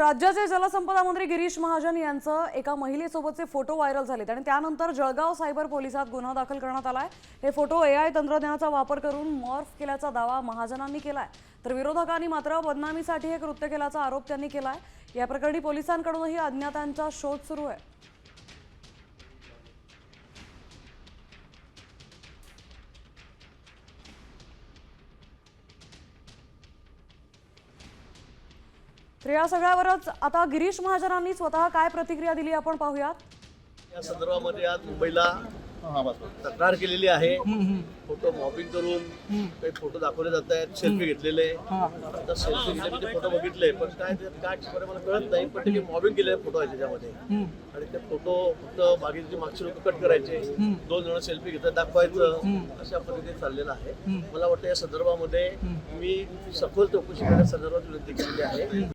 राज्याचे जलसंपदा मंत्री गिरीश महाजन यांचं एका महिलेसोबतचे फोटो व्हायरल झालेत आणि त्यानंतर जळगाव सायबर पोलिसात गुन्हा दाखल करण्यात आलाय। हे फोटो AI तंत्रज्ञानाचा वापर करून मॉर्फ केल्याचा दावा महाजनांनी केलाय, तर विरोधकांनी मात्र बदनामीसाठी हे कृत्य केल्याचा आरोप त्यांनी केलाय। या प्रकरणी पोलिसांकडूनही अज्ञातांचा शोध सुरू आहे। तर या सगळ्यावरच आता गिरीश महाजनांनी स्वतः काय प्रतिक्रिया दिली आपण पाहूयात। या संदर्भामध्ये आज मुंबईला तक्रार केलेली आहे। फोटो मॉपिंग करून काही फोटो दाखवले जात आहेत, सेल्फी घेतलेले। आता सेल्फी घेतलेले फोटो बघितले, पण काय मला कळत नाही, पण ते मॉबिंग केलेले फोटो आहे त्याच्यामध्ये। आणि ते फोटो फक्त मागची लोक कट करायचे, 2 जण सेल्फी घेतात दाखवायचं, अशा पद्धतीने चाललेलं आहे। मला वाटतं या संदर्भामध्ये मी सखोल चौकशी करण्याच्या संदर्भात विनंती केलेली आहे।